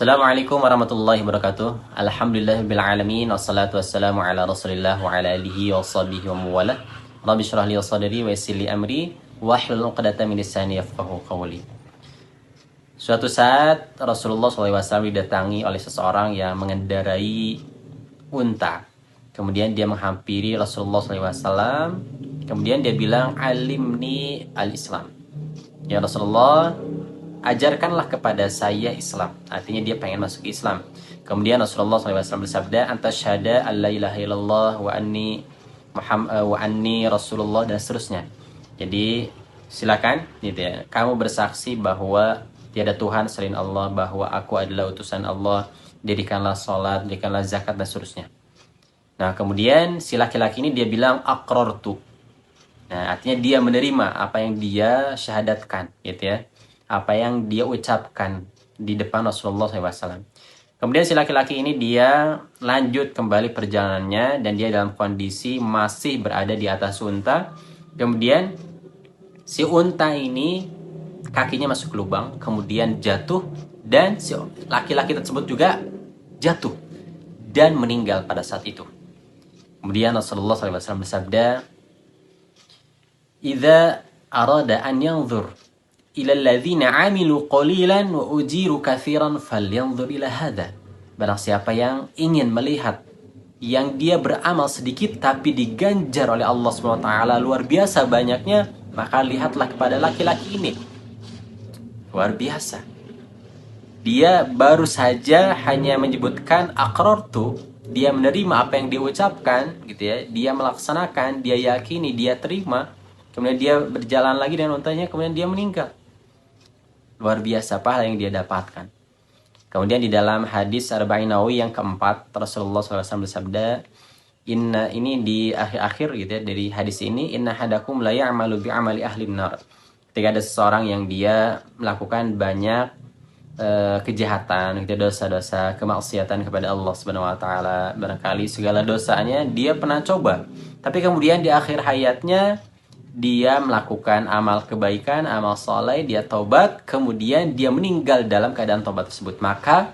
Assalamualaikum warahmatullahi wabarakatuh. Alhamdulillahirrahmanirrahim. Wassalatu wassalamu ala rasulillah wa ala alihi wa sahbihi wa muwalah. Rabbi syrah li sadri wa yassir li amri wahlul 'uqdatam min lisani yafqahu qawli. Suatu saat Rasulullah SAW didatangi oleh seseorang yang mengendarai unta. Kemudian dia menghampiri Rasulullah SAW. Kemudian dia bilang, alimni al-Islam. Ya Rasulullah, ajarkanlah kepada saya Islam. Artinya dia pengen masuk Islam. Kemudian Rasulullah SAW bersabda, antasyhada alla ilaha illallah wa anni Rasulullah, dan seterusnya. Jadi silakan gitu ya, kamu bersaksi bahwa tiada Tuhan selain Allah, bahwa aku adalah utusan Allah, dirikanlah sholat, dirikanlah zakat, dan seterusnya. Nah kemudian si laki-laki ini dia bilang aqrartu. Nah artinya dia menerima apa yang dia syahadatkan gitu ya, apa yang dia ucapkan di depan Rasulullah SAW. Kemudian si laki-laki ini dia lanjut kembali perjalanannya, dan dia dalam kondisi masih berada di atas unta. Kemudian si unta ini kakinya masuk ke lubang, kemudian jatuh, dan si laki-laki tersebut juga jatuh dan meninggal pada saat itu. Kemudian Rasulullah SAW bersabda, "Idza arada an yanzur ila alladzina 'amilu qalilan wa ujiru katsiran falyanzur ila hadza." Barang siapa yang ingin melihat yang dia beramal sedikit tapi diganjar oleh Allah SWT luar biasa banyaknya, maka lihatlah kepada laki-laki ini. Luar biasa. Dia baru saja hanya menyebutkan aqrartu, dia menerima apa yang dia ucapkan gitu ya, dia melaksanakan, dia yakini, dia terima. Kemudian dia berjalan lagi dengan untanya, kemudian dia meninggal. Luar biasa pahala yang dia dapatkan. Kemudian di dalam hadis Arba'in Nawawi yang keempat, Rasulullah SAW bersabda, ini di akhir-akhir gitu ya, dari hadis ini, inna hadakum la ya'malu bi'amali ahli nar. Ketika ada seseorang yang dia melakukan banyak kejahatan, gitu, dosa-dosa, kemaksiatan kepada Allah Subhanahu wa taala, barangkali segala dosanya dia pernah coba. Tapi kemudian di akhir hayatnya dia melakukan amal kebaikan, amal soleh, dia tobat, kemudian dia meninggal dalam keadaan tobat tersebut. Maka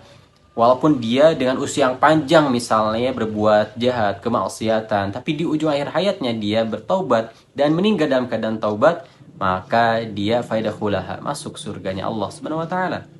walaupun dia dengan usia yang panjang misalnya berbuat jahat, kemaksiatan, tapi di ujung akhir hayatnya dia bertobat dan meninggal dalam keadaan taubat, maka dia faidahulaha, masuk surganya Allah Subhanahu wa taala.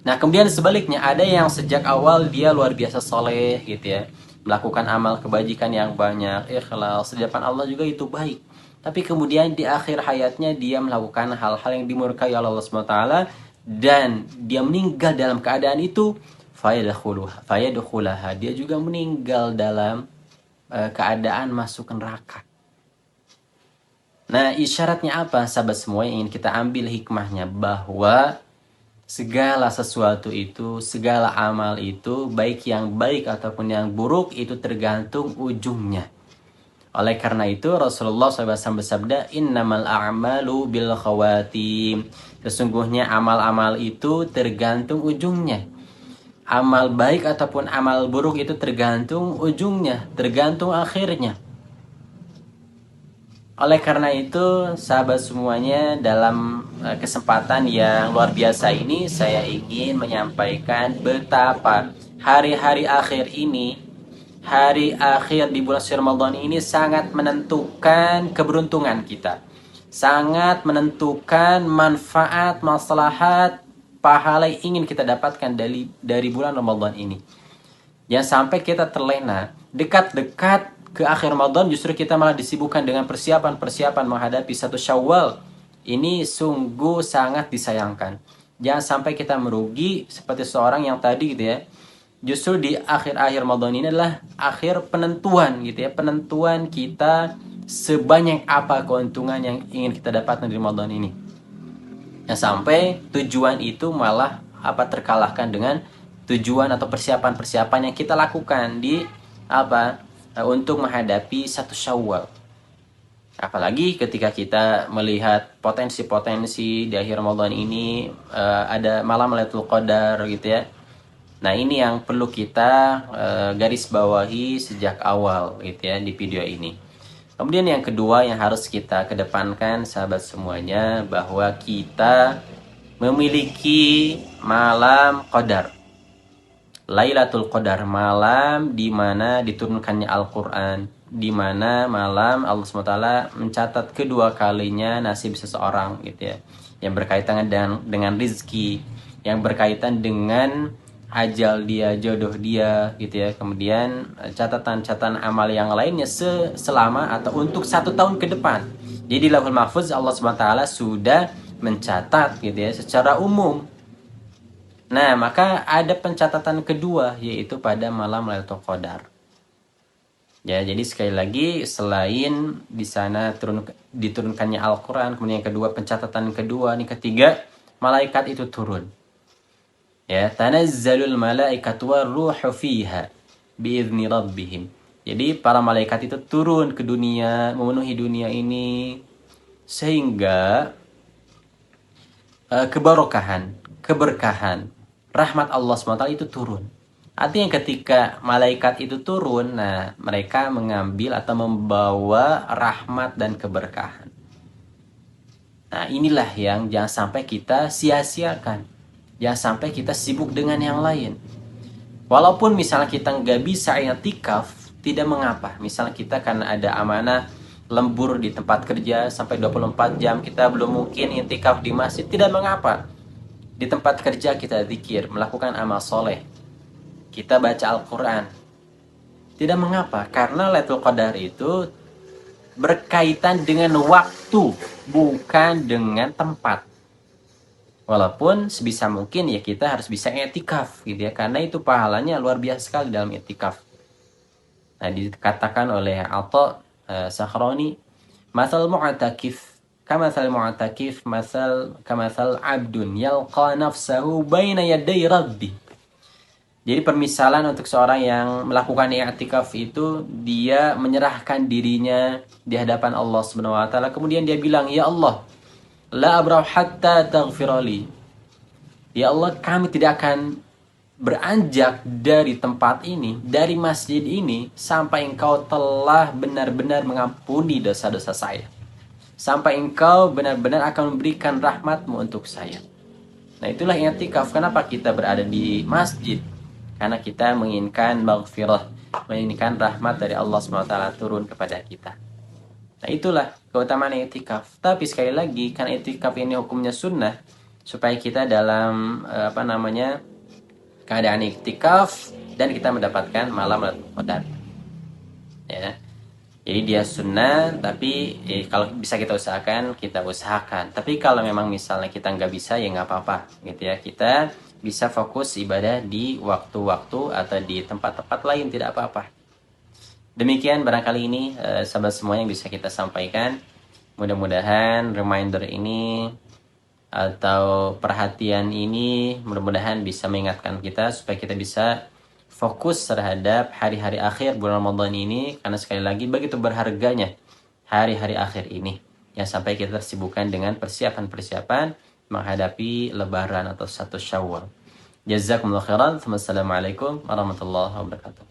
Nah kemudian sebaliknya, ada yang sejak awal dia luar biasa soleh gitu ya, melakukan amal kebajikan yang banyak, ikhlas di depan Allah juga itu baik. Tapi kemudian di akhir hayatnya dia melakukan hal-hal yang dimurkai oleh Allah SWT, dan dia meninggal dalam keadaan itu, fayadukhulaha, dia juga meninggal dalam keadaan masuk neraka. Nah isyaratnya apa sahabat semua yang ingin kita ambil hikmahnya, bahwa segala sesuatu itu, segala amal itu, baik yang baik ataupun yang buruk, itu tergantung ujungnya. Oleh karena itu Rasulullah SAW bersabda, innamal a'malu bil khawatim. Sesungguhnya amal-amal itu tergantung ujungnya. Amal baik ataupun amal buruk itu tergantung ujungnya, tergantung akhirnya. Oleh karena itu sahabat semuanya, dalam kesempatan yang luar biasa ini saya ingin menyampaikan betapa hari-hari akhir ini, hari akhir di bulan suci Ramadan ini sangat menentukan keberuntungan kita, sangat menentukan manfaat, maslahat, pahala yang ingin kita dapatkan dari bulan Ramadan ini. Jangan sampai kita terlena, dekat-dekat ke akhir Ramadan justru kita malah disibukkan dengan persiapan menghadapi 1 Syawal. Ini sungguh sangat disayangkan. Jangan sampai kita merugi seperti seorang yang tadi gitu ya. Justru di akhir-akhir Ramadan ini adalah akhir penentuan gitu ya, penentuan kita sebanyak apa keuntungan yang ingin kita dapatkan di Ramadan ini. Yang sampai tujuan itu malah terkalahkan dengan tujuan atau persiapan-persiapan yang kita lakukan di untuk menghadapi 1 Syawal. Apalagi ketika kita melihat potensi-potensi di akhir Ramadan ini, ada malam Lailatul Qadar gitu ya. Nah ini yang perlu kita garis bawahi sejak awal gitu ya di video ini. Kemudian yang kedua yang harus kita kedepankan sahabat semuanya, bahwa kita memiliki malam Qadar. Lailatul Qadar, malam di mana diturunkannya Al-Qur'an, di mana malam Allah SWT mencatat kedua kalinya nasib seseorang gitu ya. Yang berkaitan dengan rizki, yang berkaitan dengan ajal dia, jodoh dia gitu ya. Kemudian catatan-catatan amal yang lainnya selama atau untuk 1 tahun ke depan. Jadi di Lauhul Mahfuz Allah SWT sudah mencatat gitu ya secara umum. Nah, maka ada pencatatan kedua yaitu pada malam Lailatul Qadar. Ya, jadi sekali lagi selain di sana diturunkannya Al-Qur'an, kemudian yang kedua pencatatan kedua, nih ketiga malaikat itu turun. Ya, tanazzalul malaikatu warruhu fiha biizni rabbihim. Jadi para malaikat itu turun ke dunia, memenuhi dunia ini sehingga keberkahan, rahmat Allah SWT itu turun. Artinya ketika malaikat itu turun, nah mereka mengambil atau membawa rahmat dan keberkahan. Nah inilah yang jangan sampai kita sia-siakan. Jangan sampai kita sibuk dengan yang lain. Walaupun misalnya kita nggak bisa i'tikaf, tidak mengapa. Misalnya kita karena ada amanah lembur di tempat kerja sampai 24 jam, kita belum mungkin i'tikaf di masjid, tidak mengapa. Di tempat kerja kita zikir, melakukan amal soleh, kita baca Al-Quran, tidak mengapa. Karena Lailatul Qadar itu berkaitan dengan waktu, bukan dengan tempat. Walaupun sebisa mungkin ya kita harus bisa i'tikaf gitu ya, karena itu pahalanya luar biasa sekali dalam i'tikaf. Nah, dikatakan oleh Atha Sakhrani, masal mu'takif kamathal mu'takif kamathal abdun yalqa nafsahu baina yaday rabbi. Jadi permisalan untuk seorang yang melakukan i'tikaf itu, dia menyerahkan dirinya di hadapan Allah Subhanahu wa taala, kemudian dia bilang, "Ya Allah, la abrah hatta taghfirali." Ya Allah, kami tidak akan beranjak dari tempat ini, dari masjid ini, sampai Engkau telah benar-benar mengampuni dosa-dosa saya. Sampai Engkau benar-benar akan memberikan rahmat-Mu untuk saya. Nah itulah i'tikaf. Kenapa kita berada di masjid? Karena kita menginginkan maghfirah, menginginkan rahmat dari Allah SWT turun kepada kita. Nah itulah keutamaan i'tikaf. Tapi sekali lagi, kan i'tikaf ini hukumnya sunnah, supaya kita dalam keadaan i'tikaf dan kita mendapatkan malam Lailatul Qadar. Ya. Jadi dia sunnah, tapi kalau bisa kita usahakan, kita usahakan. Tapi kalau memang misalnya kita nggak bisa, ya nggak apa-apa, gitu ya. Kita bisa fokus ibadah di waktu-waktu atau di tempat-tempat lain, tidak apa-apa. Demikian barangkali ini sahabat semua yang bisa kita sampaikan. Mudah-mudahan reminder ini atau perhatian ini mudah-mudahan bisa mengingatkan kita supaya kita bisa fokus terhadap hari-hari akhir bulan Ramadan ini, karena sekali lagi begitu berharganya hari-hari akhir ini. Yang sampai kita tersibukkan dengan persiapan-persiapan menghadapi Lebaran atau 1 Syawal. Jazakumullah khairan. Wassalamualaikum warahmatullahi wabarakatuh.